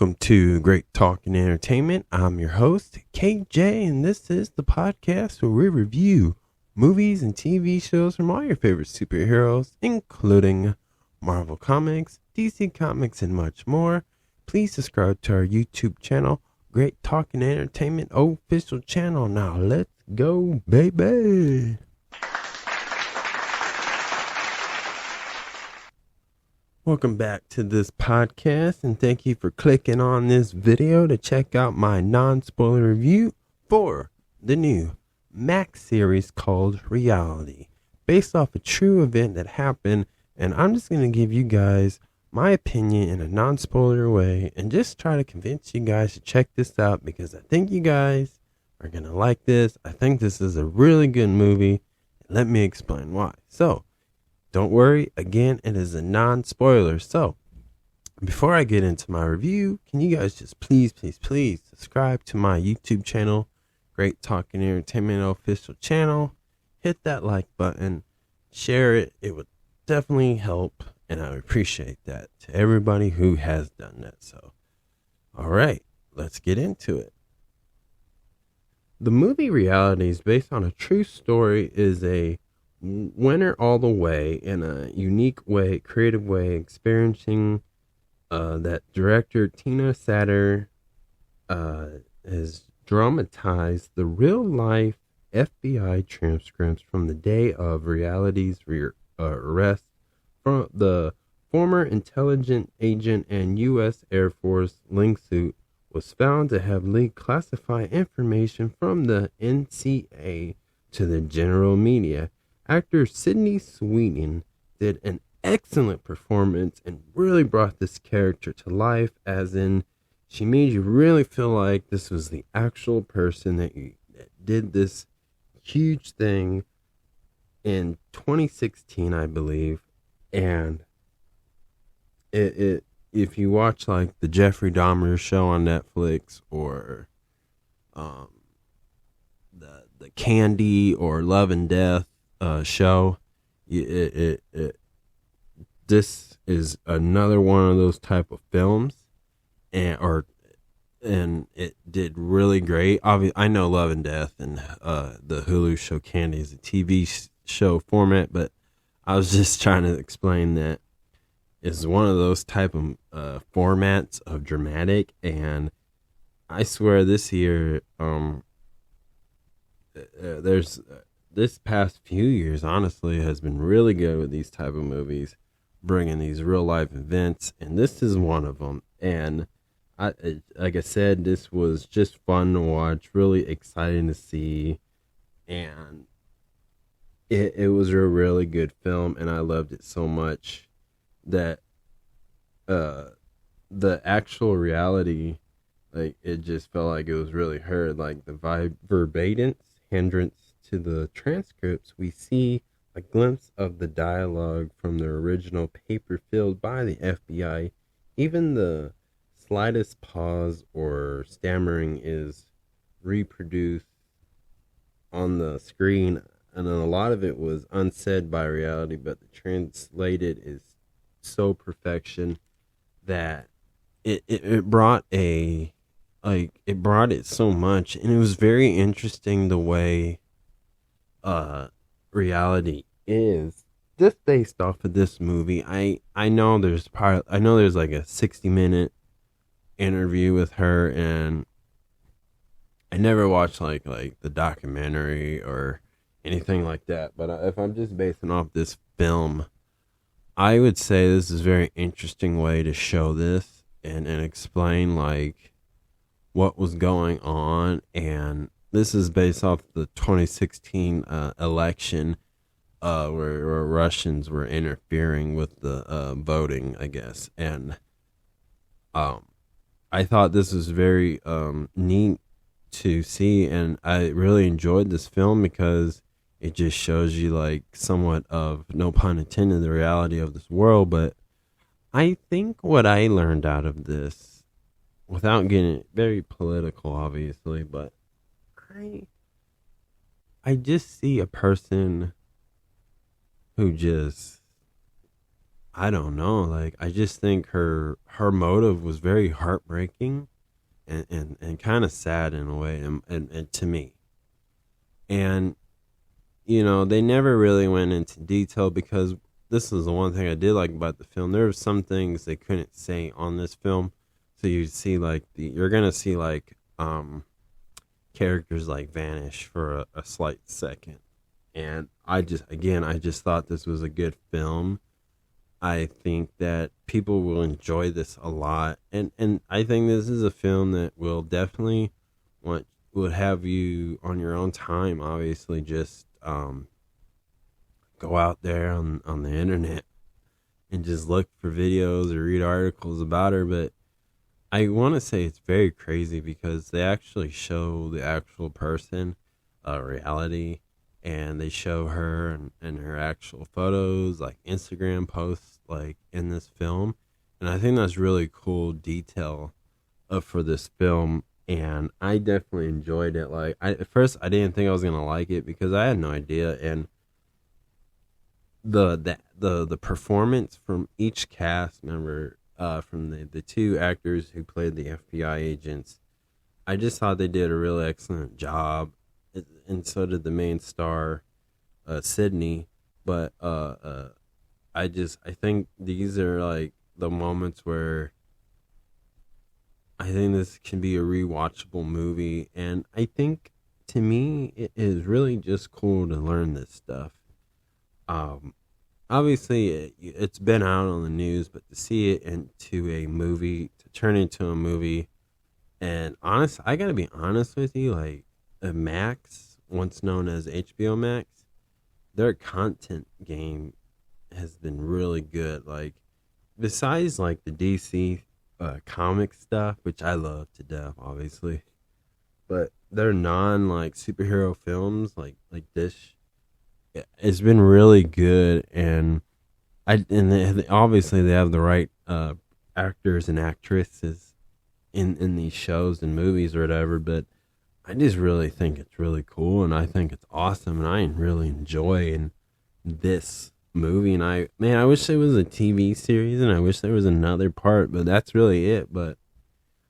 Welcome to Great Talking Entertainment. I'm your host, KJ, and this is the podcast where we review movies and TV shows from all your favorite superheroes, including Marvel Comics, DC Comics, and much more. Please subscribe to our YouTube channel, Great Talking Entertainment official channel. Now let's go, baby. Welcome back to this podcast, and thank you for clicking on this video to check out my non-spoiler review for the new Max series called Reality, based off a true event that happened. And I'm just going to give you guys my opinion in a non-spoiler way and just try to convince you guys to check this out, because I think you guys are going to like this. I think this is a really good movie. Let me explain why. So, don't worry, again, it is a non-spoiler. So, before I get into my review, can you guys just please subscribe to my YouTube channel, Great Talking Entertainment official channel. Hit that like button, share it. It would definitely help, and I would appreciate that to everybody who has done that. So, all right, let's get into it. The movie Reality is based on a true story, is a winner all the way in a unique way, creative way, experiencing that director Tina Satter has dramatized the real life FBI transcripts from the day of Reality's arrest from the former intelligence agent and U.S. Air Force Ling Suit was found to have leaked classified information from the NCA to the general media. Actor Sydney Sweeney did an excellent performance and really brought this character to life, as in she made you really feel like this was the actual person that did this huge thing in 2016, I believe. And it if you watch like the Jeffrey Dahmer show on Netflix, or the Candy or Love and Death show, this is another one of those type of films, and it did really great. Obviously, I know Love and Death and the Hulu show Candy is a TV show format, but I was just trying to explain that it's one of those type of formats of dramatic, and I swear this year, there's this past few years, honestly, has been really good with these type of movies, bringing these real life events, and this is one of them. And like I said, this was just fun to watch, really exciting to see, and it was a really good film, and I loved it so much that the actual reality, like, it just felt like it was really heard, like the verbatim hindrance to the transcripts. We see a glimpse of the dialogue from the original paper filled by the FBI. Even the slightest pause or stammering is reproduced on the screen, and then a lot of it was unsaid by Reality, but the translated is so perfection that it brought it so much, and it was very interesting the way Reality is just based off of this movie. I know there's like a 60-minute interview with her, and I never watched like the documentary or anything like that, but if I'm just basing off this film, I would say this is a very interesting way to show this and explain like what was going on. And this is based off the 2016 election, where Russians were interfering with the voting, I guess. And I thought this was very neat to see, and I really enjoyed this film because it just shows you like somewhat of, no pun intended, the reality of this world. But I think what I learned out of this, without getting very political, obviously, but I just see a person who just I don't know. Like, I just think her motive was very heartbreaking and kind of sad in a way, and to me. And they never really went into detail because this is the one thing I did like about the film. There were some things they couldn't say on this film, so you see like you're gonna see like characters like vanish for a slight second, and I just thought this was a good film. I think that people will enjoy this a lot, and I think this is a film that will definitely want would have you on your own time. Obviously, just go out there on the internet and just look for videos or read articles about her. But I want to say it's very crazy because they actually show the actual person, reality, and they show her and her actual photos, like Instagram posts, like in this film. And I think that's really cool detail for this film. And I definitely enjoyed it. Like, at first I didn't think I was gonna like it because I had no idea. And the performance from each cast member, from the two actors who played the FBI agents, I just thought they did a really excellent job, and so did the main star, Sydney. But I think these are like the moments where I think this can be a rewatchable movie, and I think to me it is really just cool to learn this stuff. Um, Obviously it's been out on the news, but to see it into a movie, to turn into a movie, and I gotta be honest with you, like Max, once known as HBO Max, their content game has been really good. Like, besides like the DC comic stuff, which I love to death, obviously, but their non like superhero films, like this, it's been really good. And obviously they have the right actors and actresses in these shows and movies or whatever. But I just really think it's really cool, and I think it's awesome, and I really enjoy this movie. And I wish there was a TV series, and I wish there was another part, but that's really it. But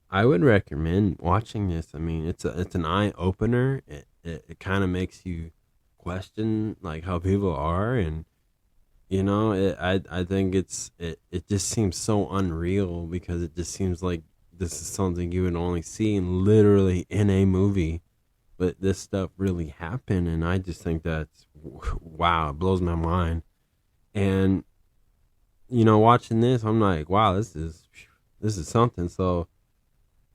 I would recommend watching this. I mean, it's an eye opener. It kind of makes you question like how people are, and I think it just seems so unreal because it just seems like this is something you would only see literally in a movie, but this stuff really happened. And I just think that's wow, it blows my mind. And watching this, I'm like, wow, this is something. So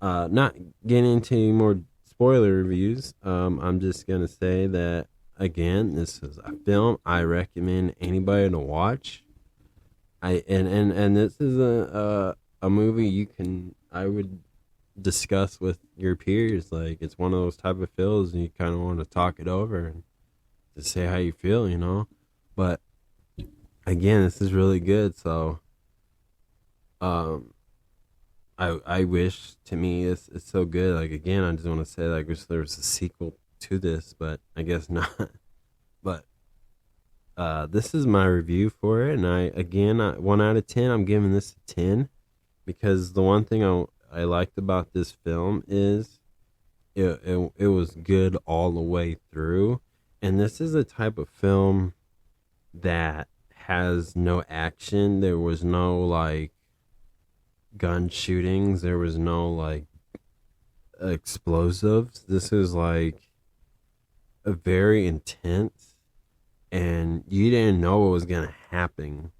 not getting into any more spoiler reviews, I'm just gonna say that again, this is a film I recommend anybody to watch. And this is a movie I would discuss with your peers. Like, it's one of those type of films and you kind of want to talk it over and just say how you feel. But again, this is really good. So I wish, to me, it's so good. Like, again, I just want to say, like, I wish there was a sequel to this, but I guess not. But this is my review for it, and I 1 out of 10, I'm giving this a 10 because the one thing I liked about this film is it was good all the way through. And this is a type of film that has no action. There was no like gun shootings. There was no like explosives. This is like a very intense, and you didn't know what was gonna happen.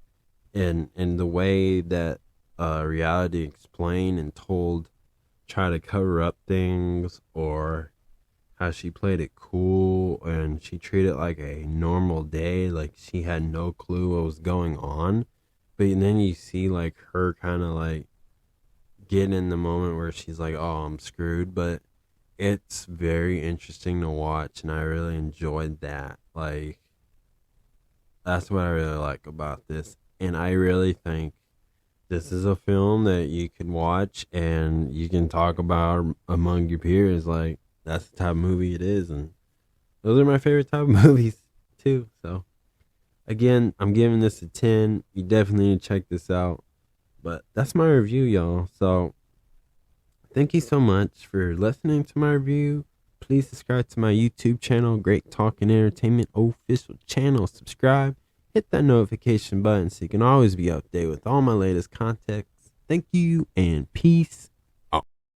And the way that reality explained and told, try to cover up things, or how she played it cool and she treated it like a normal day, like she had no clue what was going on. But then you see like her kind of like get in the moment where she's like, oh, I'm screwed. But it's very interesting to watch, and I really enjoyed that. Like, that's what I really like about this. And I really think this is a film that you can watch and you can talk about among your peers. Like, that's the type of movie it is. And those are my favorite type of movies, too. So, Again, I'm giving this a 10. You definitely need to check this out. But that's my review, y'all. So thank you so much for listening to my review. Please subscribe to my YouTube channel, Great Talking Entertainment official channel. Subscribe, hit that notification button so you can always be updated with all my latest content. Thank you and peace